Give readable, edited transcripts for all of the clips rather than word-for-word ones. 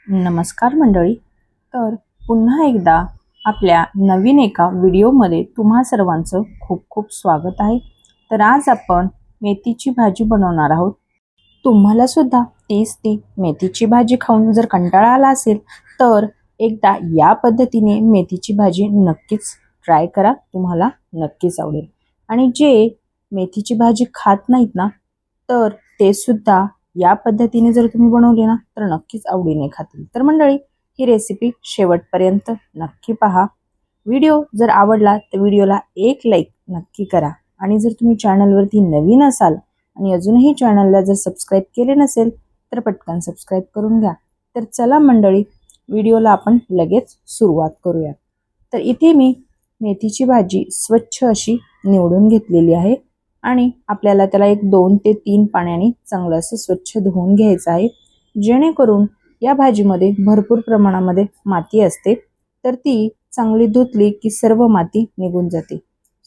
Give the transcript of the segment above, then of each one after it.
नमस्कार मंडळी. तर पुन्हा एकदा आपल्या नवीन एका व्हिडिओमध्ये तुम्हा सर्वांचं खूप खूप स्वागत आहे. तर आज आपण मेथीची भाजी बनवणार आहोत. तुम्हाला सुद्धा ती मेथीची भाजी खाऊन जर कंटाळा आला असेल तर एकदा या पद्धतीने मेथीची भाजी नक्कीच ट्राय करा, तुम्हाला नक्कीच आवडेल. आणि जे मेथीची भाजी खात नाहीत ना, तर ते सुद्धा या पद्धतीने जर तुम्ही बनवली ना तर नक्कीच आवडीने खातील. तर मंडळी, ही रेसिपी शेवटपर्यंत नक्की पहा. व्हिडिओ जर आवडला तर व्हिडिओला एक लाईक नक्की करा. आणि जर तुम्ही चॅनलवरती नवीन असाल आणि अजूनही चॅनलला जर सबस्क्राईब केले नसेल तर पटकन सबस्क्राईब करून घ्या. तर चला मंडळी, व्हिडिओला आपण लगेच सुरुवात करूया. तर इथे मी मेथीची भाजी स्वच्छ अशी निवडून घेतलेली आहे आणि आपल्याला त्याला एक 2 ते 3 पाण्याने चांगलं असं स्वच्छ धुवून घ्यायचं आहे, जेणेकरून या भाजीमध्ये भरपूर प्रमाणामध्ये माती असते. तर ती चांगली धुतली की सर्व माती निघून जाते.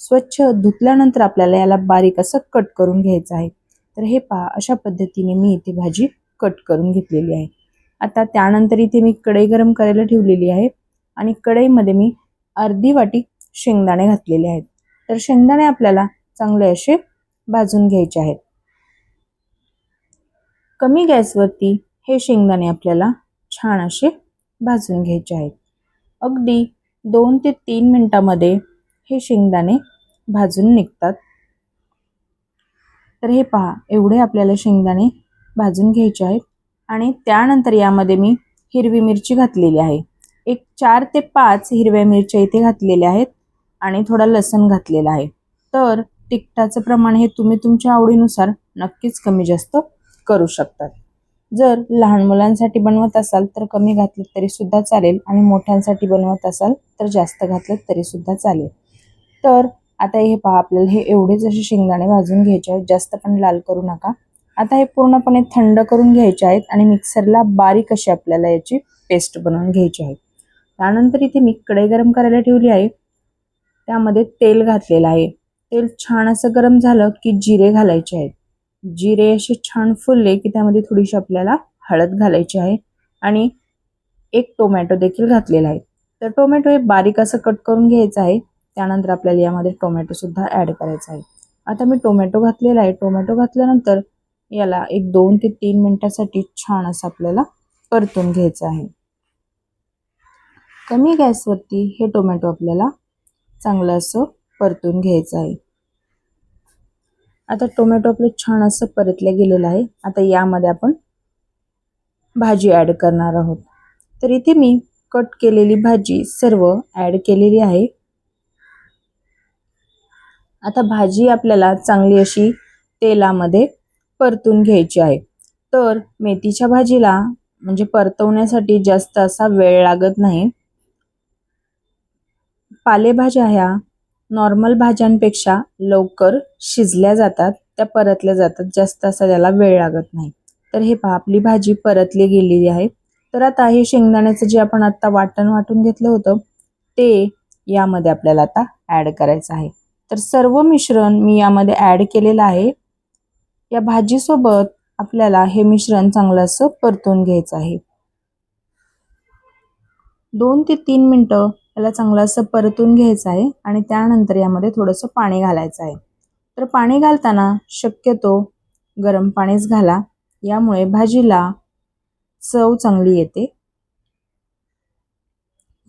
स्वच्छ धुतल्यानंतर आपल्याला याला बारीक असं कट करून घ्यायचं आहे. तर हे पहा, अशा पद्धतीने मी इथे भाजी कट करून घेतलेली आहे. आता त्यानंतर इथे मी कढई गरम करायला ठेवलेली आहे आणि कढईमध्ये मी अर्धी वाटी शेंगदाणे घातलेले आहेत. तर शेंगदाणे आपल्याला चांगले असे भाजून घ्यायचे आहेत. कमी गॅसवरती हे शेंगदाणे आपल्याला छान असे भाजून घ्यायचे आहेत. अगदी 2 ते 3 मिनिटांमध्ये हे शेंगदाणे भाजून निघतात. तर हे पहा, एवढे आपल्याला शेंगदाणे भाजून घ्यायचे आहेत. आणि त्यानंतर यामध्ये मी हिरवी मिरची घातलेली आहे. एक 4 ते 5 हिरव्या मिरच्या इथे घातलेल्या आहेत आणि थोडा लसूण घातलेला आहे. तर तिखटाचं प्रमाण हे तुम्ही तुमच्या आवडीनुसार नक्कीच कमी जास्त करू शकतात. जर लहान मुलांसाठी बनवत असाल तर कमी घातलं तरी सुद्धा चालेल आणि मोठ्यांसाठी बनवत असाल तर जास्त घातलं तरी सुद्धा चालेल. तर आता हे पहा, आपल्याला हे एवढेच असे शेंगदाणे भाजून घ्यायचे आहेत, जास्त पण लाल करू नका. आता हे पूर्णपणे थंड करून घ्यायचे आहेत आणि मिक्सरला बारीक अशी आपल्याला याची पेस्ट बनवून घ्यायची आहे. त्यानंतर इथे मी कढई गरम करायला ठेवली आहे. त्यामध्ये तेल घातलेलं आहे. तेल छान असं गरम झालं की जिरे घालायचे आहेत. जिरे असे छान फुलले की त्यामध्ये थोडीशी आपल्याला हळद घालायची आहे आणि एक टोमॅटो देखील घातलेला आहे. तर टोमॅटो हे बारीक असं कट करून घ्यायचं आहे. त्यानंतर आपल्याला यामध्ये टोमॅटो सुद्धा ॲड करायचा आहे. आता मी टोमॅटो घातलेला आहे. टोमॅटो घातल्यानंतर याला एक 2 ते 3 मिनिटासाठी छान असं आपल्याला परतून घ्यायचं आहे. कमी गॅसवरती हे टोमॅटो आपल्याला चांगलं असं परतून घ्यायचं आहे. आता टोमॅटो आपलं छान असं परतलं गेलेलं आहे. आता यामध्ये आपण भाजी ॲड करणार आहोत. तर इथे मी कट केलेली भाजी सर्व ॲड केलेली आहे. आता भाजी आपल्याला चांगली अशी तेलामध्ये परतून घ्यायची आहे. तर मेथीच्या भाजीला म्हणजे परतवण्यासाठी जास्त असा वेळ लागत नाही. पालेभाज्या ह्या नॉर्मल भाज्यांपेक्षा लवकर शिजल्या जातात, त्या परतल्या जातात, जास्त असा त्याला वेळ लागत नाही. तर हे पहा, आपली भाजी परतली गेलेली आहे. तर आता हे शेंगदाण्याचं जे आपण आता वाटण वाटून घेतलं होतं ते यामध्ये आपल्याला आता ॲड करायचं आहे. तर सर्व मिश्रण मी यामध्ये ॲड केलेलं आहे. या भाजीसोबत आपल्याला हे मिश्रण चांगलं असं परतून घ्यायचं आहे. 2 ते 3 मिनिटं याला चांगलं असं परतून घ्यायचं आहे आणि त्यानंतर यामध्ये थोडंसं पाणी घालायचं आहे. तर पाणी घालताना शक्यतो गरम पाणीच घाला, यामुळे भाजीला चव चांगली येते.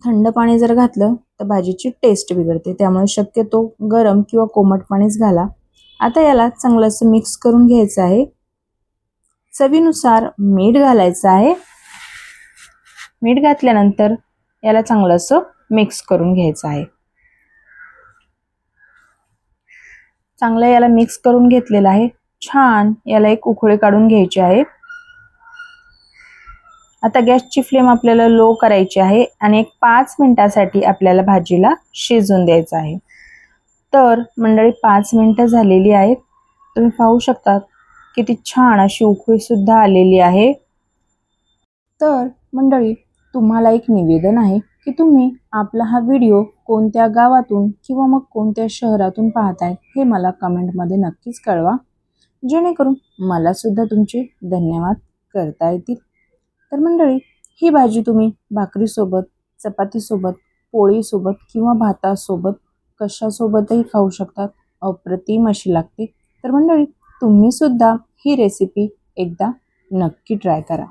थंड पाणी जर घातलं तर भाजीची टेस्ट बिघडते, त्यामुळे शक्यतो गरम किंवा कोमट पाणीच घाला. आता याला चांगलं असं मिक्स करून घ्यायचं आहे. चवीनुसार मीठ घालायचं आहे. मीठ घातल्यानंतर याला चांगलं असं मिक्स करून घ्यायचं आहे. चांगलं याला मिक्स करून घेतलेलं आहे. छान याला एक उकळी काढून घ्यायची आहे. आता गॅसची फ्लेम आपल्याला लो करायची आहे आणि एक 5 मिनिटासाठी आपल्याला भाजीला शिजून द्यायचं आहे. तर मंडळी, 5 मिनिटं झालेली आहेत. तुम्ही पाहू शकता किती छान अशी उकळी सुद्धा आलेली आहे. तर मंडळी, तुम्हाला एक निवेदन आहे की तुम्ही आपला हा व्हिडिओ कोणत्या गावातून किंवा मग कोणत्या शहरातून पाहताय हे मला कमेंटमध्ये नक्कीच कळवा, जेणेकरून मला सुद्धा तुमचे धन्यवाद करता येतील. तर मंडळी, ही भाजी तुम्ही भाकरीसोबत, चपातीसोबत, पोळीसोबत किंवा भातासोबत कशासोबतही खाऊ शकतात. अप्रतिम अशी लागते. तर मंडळी, तुम्ही सुद्धा ही रेसिपी एकदा नक्की ट्राय करा.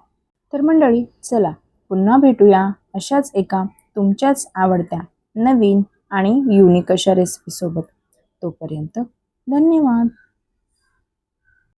तर मंडळी, चला पुन्हा भेटूया अशाच एका तुमच्याच आवडत्या नवीन आणि युनिक अशा रेसिपीसोबत. तोपर्यंत धन्यवाद.